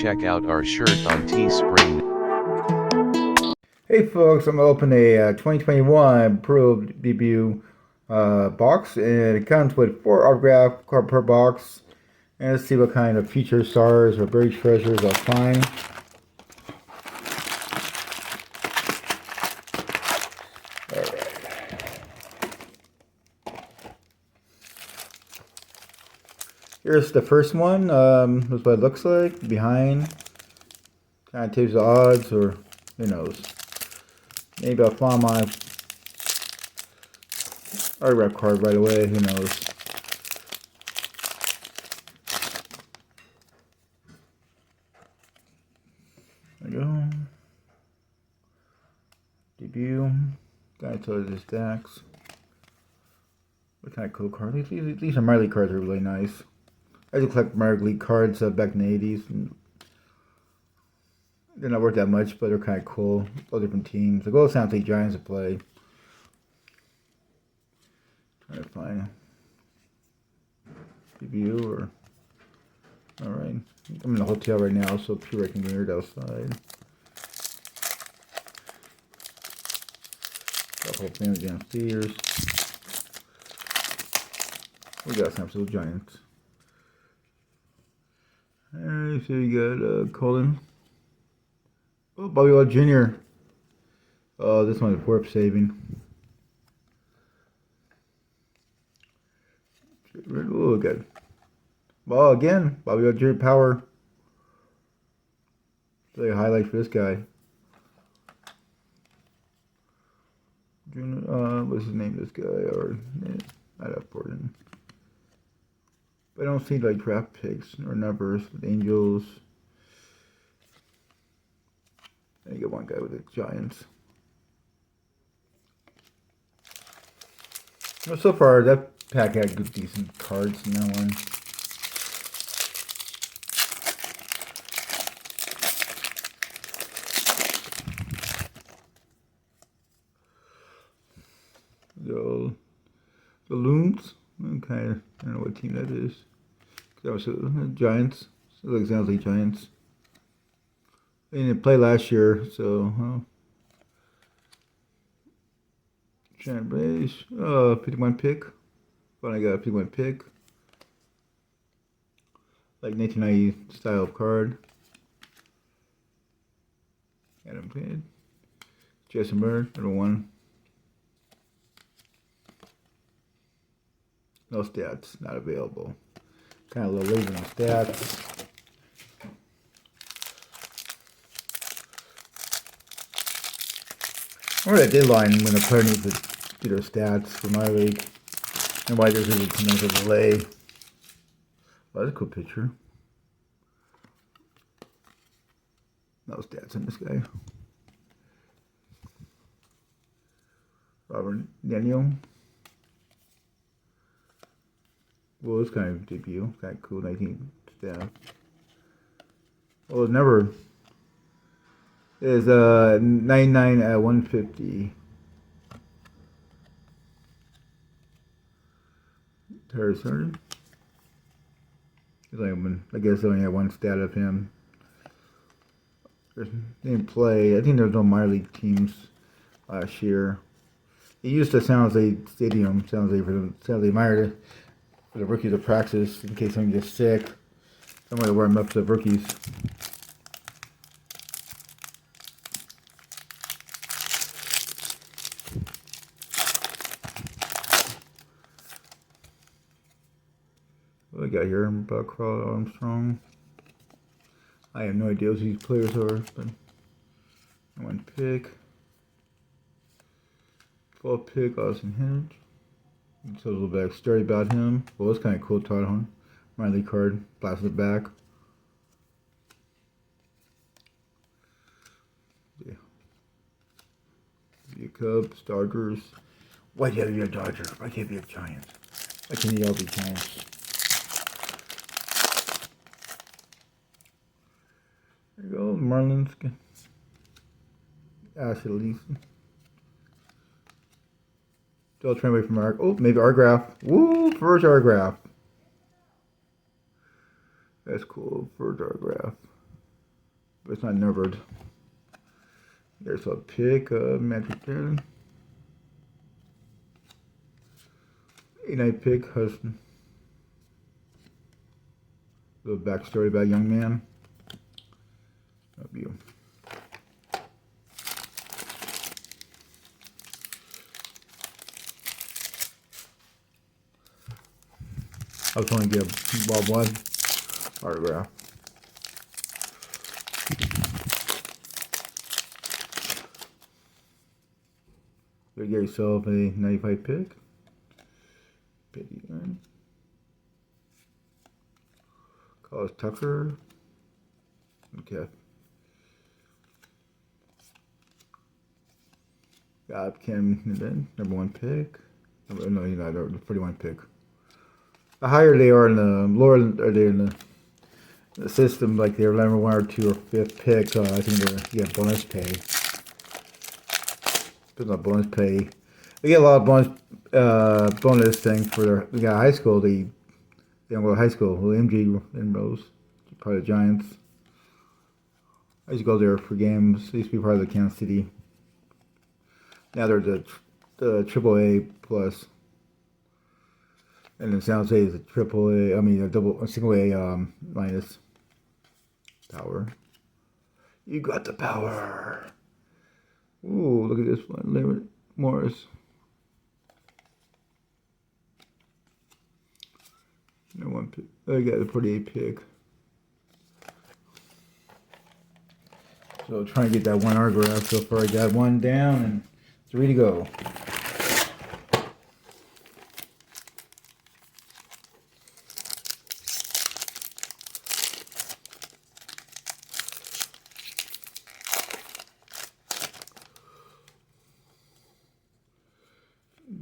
check out our shirt on Teespring. Hey folks, I'm going to open a 2021 Pro debut box, and it comes with 4 autograph cards per box. And let's see what kind of future stars or buried treasures I'll find. Alright. Here's the first one. That's what it looks like. Behind. Kind of takes the odds, or who knows. Maybe I'll find my autograph card right away. Who knows. There we go. Debut. Guy told his stacks. What kind of cool card? These are minor league cards are really nice. I used to collect minor league cards back in the 80s. And they're not worth that much, but they're kind of cool. All different teams. Like all the San Jose Giants to play. Trying to find debut or. Alright. I'm in a hotel right now, so pure I can hear it outside. Got whole family downstairs. We got San Jose Giants. Alright, so you got Colin. Oh, Bobby Watt Jr. Oh, this one is worth saving. Oh, good. Well, again, Bobby Watt Jr. Power. Really a highlight for this guy. What's his name? This guy, or not that important. But I don't see like draft picks or numbers with Angels. And you get one guy with the Giants. Well, so far that pack had good, decent cards in that one. The Loons. Okay, I don't know what team that is. That was Giants. It looks like Giants. They didn't play last year, so. Giant base. 51 pick. Finally got a 51 pick. Like 1990 style of card. Adam Payne. Jason Bird, number 1. No stats, not available. Kind of a little lazy on stats. Or that deadline when the player needs to do their stats for my league. And why there's a tremendous delay. Well, that's a cool picture. No stats on this guy. Robert Daniel. Well, this kind of debut, kind of cool, 19 staff. Well, it never is 99 at 150. Terry Sargent. I guess I only had one stat of him. They didn't play. I think there was no minor league teams last year. He used to San Jose Stadium, San Jose for the San Jose Minor. For the rookies to practice in case someone gets sick. Somebody to warm up the rookies. What do I got here? Buck Armstrong. I have no idea who these players are, but one pick. 12 pick, Austin Hinge. So a little bit story about him. Well, it's kind of cool, Todd Hunt. Minor league card, blasted back. Yeah. Be a Cubs, Dodgers. Why can't you be a Dodger? Why can't you be a Giant? Why can't you all be Giants? There you go, Marlins. Ashley Leeson. Still trying away from our. Oh, maybe autograph. Woo, first autograph. That's cool. First autograph. but it's not numbered. There's a pick, Magic Pen. 8-night pick, husband. Little backstory about a young man. That'll be you. I was going to give Bob one autograph. You get yourself a 95 pick. Piggy gun. Carlos Tucker. Okay. Got Cam Newton, number 1 pick. No, you're not the 41 pick. The higher they are in the lower are they in the system, like they're number 1 or 2 or 5th pick, I think you get bonus pay. Depends on bonus pay. They get a lot of bonus things for their. We got high school. They don't go to high school. Well, MG enrolls, part of the Giants. I used to go there for games. They used to be part of the Kansas City. Now they're the AAA plus, and then San Jose is a AAA. I mean a single A minus. Power. You got the power. Ooh, look at this one, Larry Morris. No 1 pick. I got a 48 pick. So trying to get that 1 autograph. So far I got 1 down and 3 to go.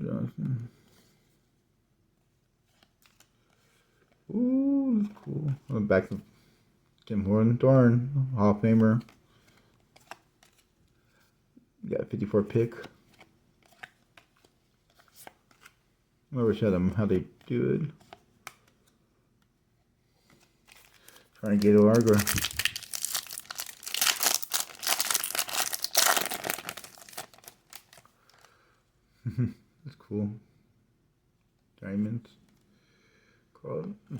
Johnson. Ooh, that's cool. I'm back to Tim Horton. Darn. Hall of Famer. Got a 54 pick. I wish I had them how they do it. Trying to get an autograph. That's cool. Diamonds.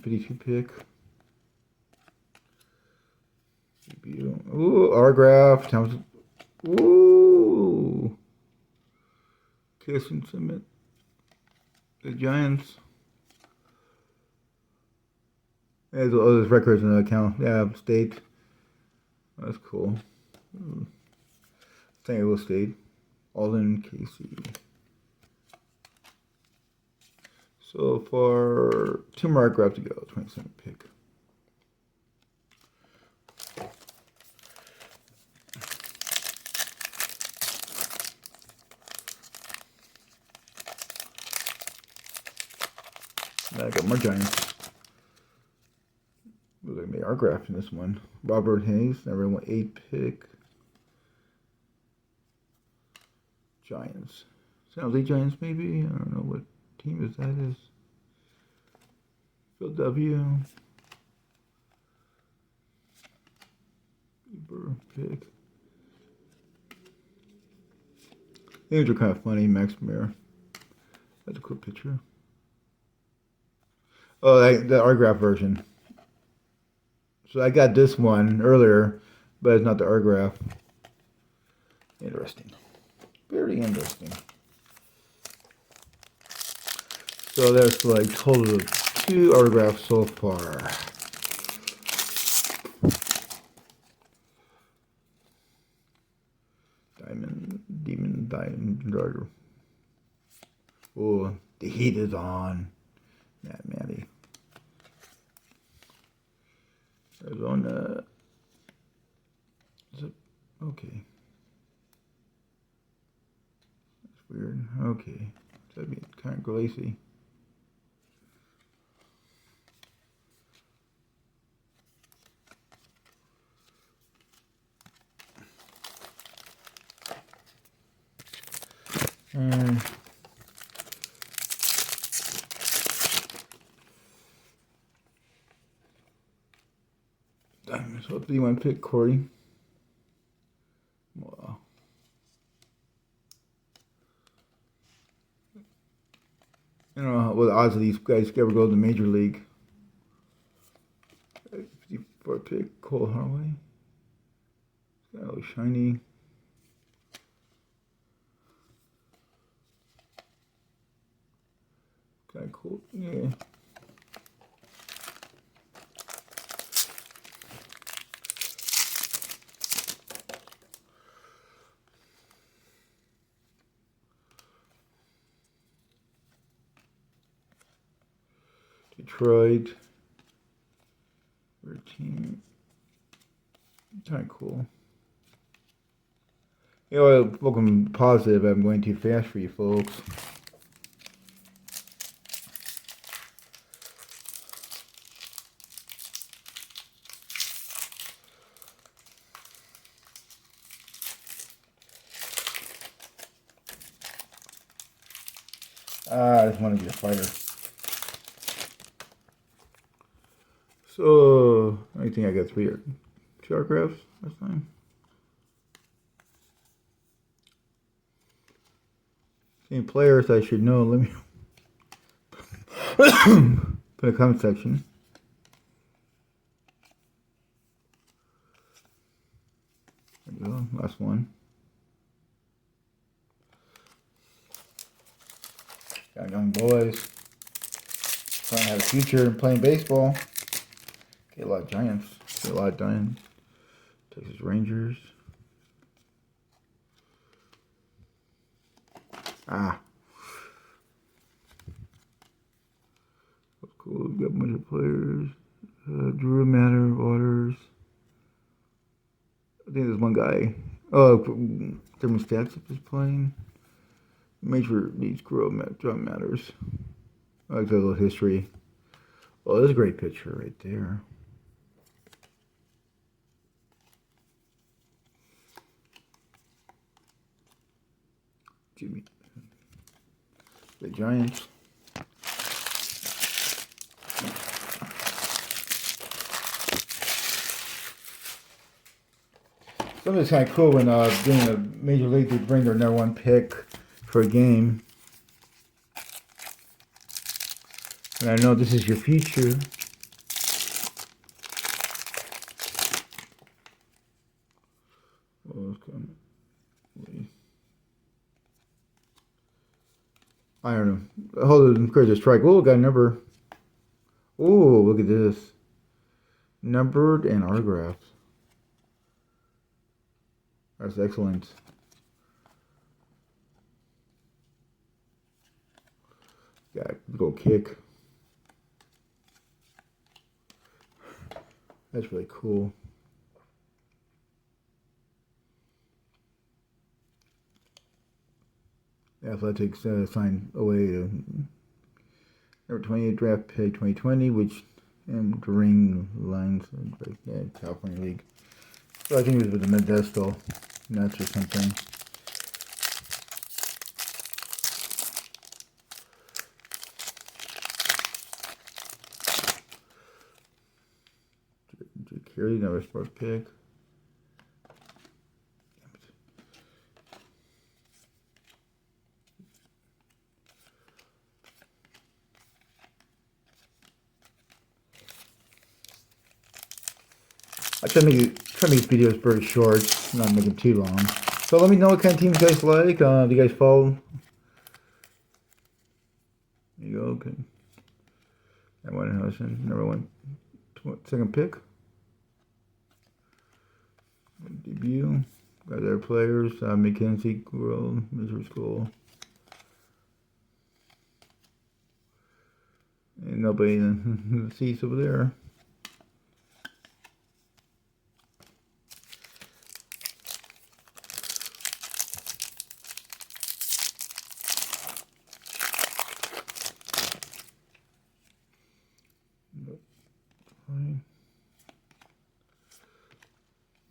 52 pick. Ooh, autograph. Ooh. Kirsten Summit. The Giants. There's all those records in the account. Yeah, state. That's cool. St. Louis State. Alden Casey. So for 2 more autographs to go. 27 pick. Now I got more Giants. Looks like they are autograph in this one. Robert Hayes, number 8 pick. Giants. Sounds like Giants maybe. I don't know what team is that is. Philadelphia. Pick. Names are kind of funny. Max Mayer. That's a cool picture. Oh, the autograph version. So I got this one earlier, but it's not the autograph. Interesting. Very interesting. So there's like total of 2 autographs so far. Diamond Darter. Oh, the heat is on. Matt Matty. Arizona. Is it okay? That's weird. Okay. That'd be kind of glacy. So 51 pick Corey. what the odds of these guys ever go to the major league. 54 pick, Cole Harway. Got a little shiny. Kind of cool. Yeah. Detroit. Weird team. Kind of cool. You know, welcome positive. I'm going too fast for you folks. I just want to be a fighter. So, I think I got 3 autographs this time. Any players I should know, let me put in the comment section. There you go, last one. Got young boys trying to have a future in playing baseball. Get a lot of Giants. Get a lot of Giants. Texas Rangers. That's cool. We've got a bunch of players. Drew Matter, Waters. I think there's one guy. Oh, different stats if he's playing. Major League Drum Matters. I like a little history. Oh, there's a great picture right there. Jimmy. The Giants. Something's kind of cool when doing a major league, they bring their number 1 pick for a game. And I know this is your future. I don't know. Hold it, encourage a strike. Oh, got a number. Oh, look at this. Numbered and autographed. That's excellent. Got a go kick. That's really cool. Athletics signed away to number 28 draft pick 2020, which ring lines California League. So I think it was with the Modesto Nuts or something. Carey, another sports pick. I try to make these videos very short, not make them too long. So let me know what kind of teams you guys like. Do you guys follow? There you go. Okay. That one Hudson, number 1, second pick. Debut. Got their players. McKenzie, Grill, Missouri School. And nobody in the seats over there.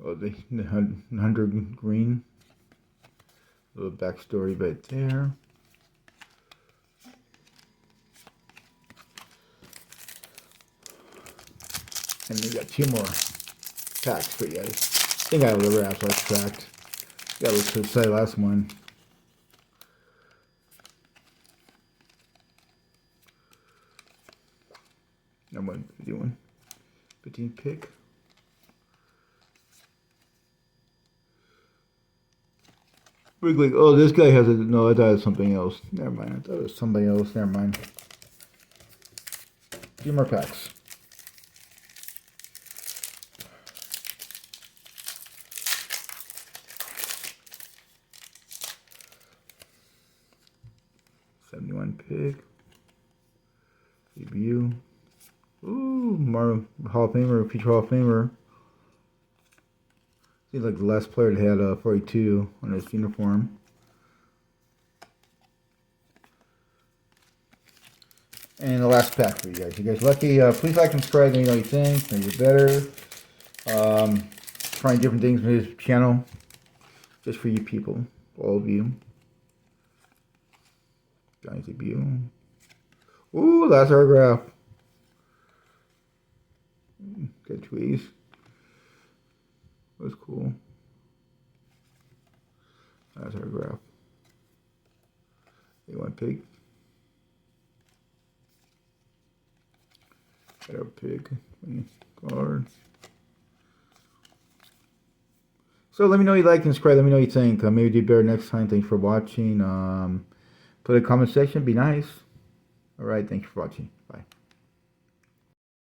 Oh, the Hunter Green. A little backstory right there. And we got 2 more packs for you guys. I think I have a liver abstract tracked. Got to look to the last one. 15 pick. Wrigley. Oh, this guy has a. No, I thought it was something else. Never mind. I thought it was somebody else. Never mind. A few more packs. '71 pick. Debut. Ooh, Hall of Famer, future Hall of Famer. Seems like the last player that had 42 on his uniform. And the last pack for you guys. You guys lucky? Please like and subscribe. Let me know what you think. Maybe better. Trying different things with this channel, just for you people, all of you. Johnny's debut. Ooh, last autograph. Good tweeze. That's cool. Last autograph. A1 pig. Got a pig. Card. So let me know you like and subscribe. Let me know what you think. Maybe do better next time. Thanks for watching. Put a comment section. Be nice. Alright, thanks for watching.